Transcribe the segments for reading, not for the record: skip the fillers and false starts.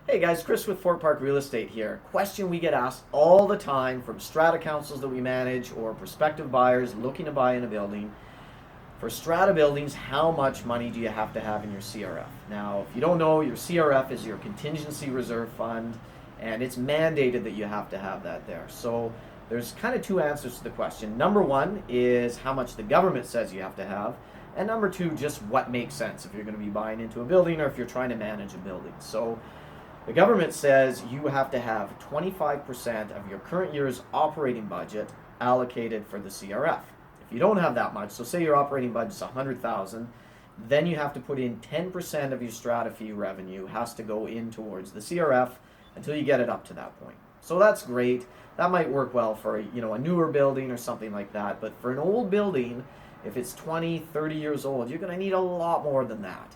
Hey guys, Chris with Fort Park Real Estate here. Question we get asked all the time from strata councils that we manage or prospective buyers looking to buy in a building. For strata buildings, how much money do you have to have in your CRF? Now, if you don't know, your CRF is your contingency reserve fund, and it's mandated that you have to have that there. So there's kind of two answers to the question. Number one is how much the government says you have to have, and number two, just what makes sense if you're going to be buying into a building or if you're trying to manage a building. So the government says you have to have 25% of your current year's operating budget allocated for the CRF. If you don't have that much, so say your operating budget's 100,000, then you have to put in 10% of your strata fee revenue has to go in towards the CRF until you get it up to that point. So that's great. That might work well for a newer building or something like that, but for an old building, if it's 20, 30 years old, you're going to need a lot more than that.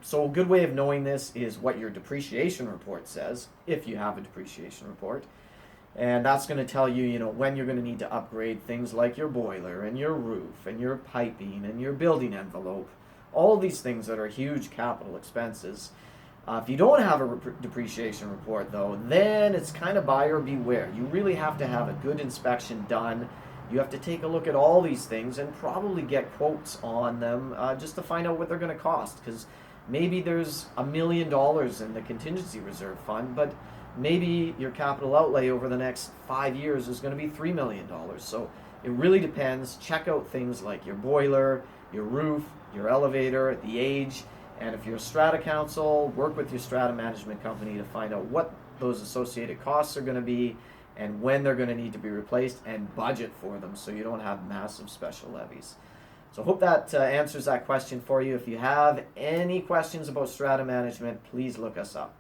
So a good way of knowing this is what your depreciation report says, if you have a depreciation report. And that's going to tell you, when you're going to need to upgrade things like your boiler and your roof and your piping and your building envelope. All these things that are huge capital expenses. If you don't have a depreciation report, though, then it's kind of buyer beware. You really have to have a good inspection done. You have to take a look at all these things and probably get quotes on them just to find out what they're going to cost. Because maybe there's $1 million in the contingency reserve fund, but maybe your capital outlay over the next 5 years is going to be $3 million. So it really depends. Check out things like your boiler, your roof, your elevator, the age, and if you're a strata council, work with your strata management company to find out what those associated costs are going to be and when they're going to need to be replaced, and budget for them so you don't have massive special levies. So hope that answers that question for you. If you have any questions about strata management, please look us up.